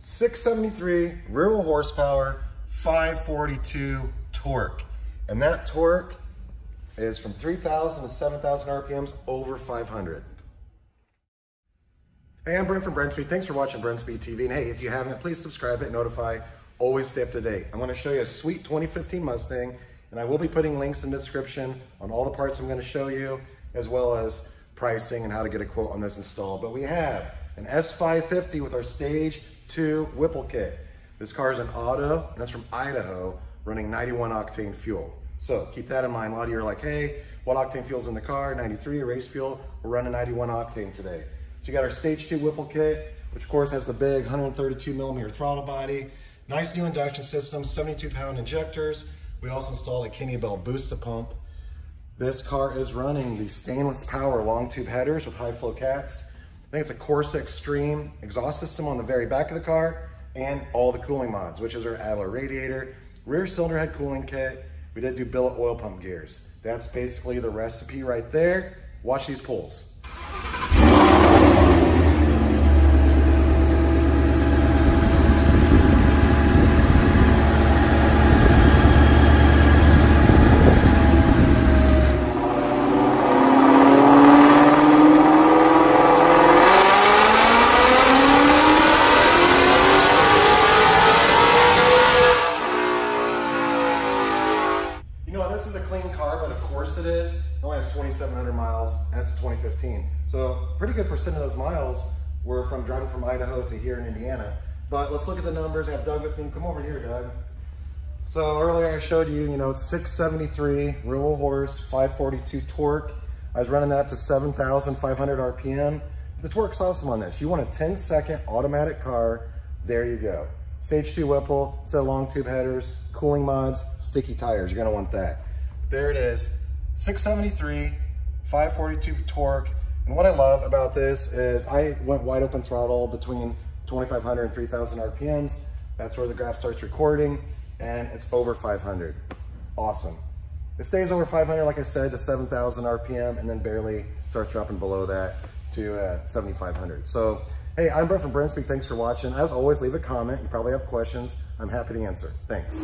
673 rear wheel horsepower, 542 torque. And that torque is from 3,000 to 7,000 RPMs, over 500. Hey, I'm Brent from Brenspeed. Thanks for watching Brenspeed TV. And hey, if you haven't, please subscribe, hit notify, always stay up to date. I'm gonna show you a sweet 2015 Mustang, and I will be putting links in the description on all the parts I'm gonna show you, as well as pricing and how to get a quote on this install. But we have an S550 with our Stage 2 Whipple kit. This car is an auto, and it's from Idaho, running 91 octane fuel. So keep that in mind. A lot of you are like, hey, what octane fuel's in the car? 93, race fuel. We're running 91 octane today. So you got our Stage 2 Whipple kit, which of course has the big 132 millimeter throttle body, nice new induction system, 72-pound injectors. We also installed a Kinney Bell booster pump. This car is running the stainless power long tube headers with high flow cats. I think it's a Corsa Extreme exhaust system on the very back of the car, and all the cooling mods, which is our Adler radiator, rear cylinder head cooling kit. We did do billet oil pump gears. That's basically the recipe right there. Watch these pulls. This is a clean car, but of course it is. It only has 2,700 miles, and it's a 2015. So pretty good percent of those miles were from driving from Idaho to here in Indiana. But let's look at the numbers. I have Doug with me. Come over here, Doug. So earlier I showed you, it's 673 rear wheel horse, 542 torque. I was running that to 7,500 RPM. The torque's awesome on this. You want a 10-second automatic car, there you go. Stage 2 Whipple, set of long tube headers, cooling mods, sticky tires. You're gonna want that. There it is, 673, 542 torque. And what I love about this is I went wide open throttle between 2,500 and 3,000 RPMs. That's where the graph starts recording, and it's over 500. Awesome. It stays over 500, like I said, to 7,000 RPM, and then barely starts dropping below that to 7,500. So, hey, I'm Brent from Brenspeed. Thanks for watching. As always, leave a comment. You probably have questions. I'm happy to answer. Thanks.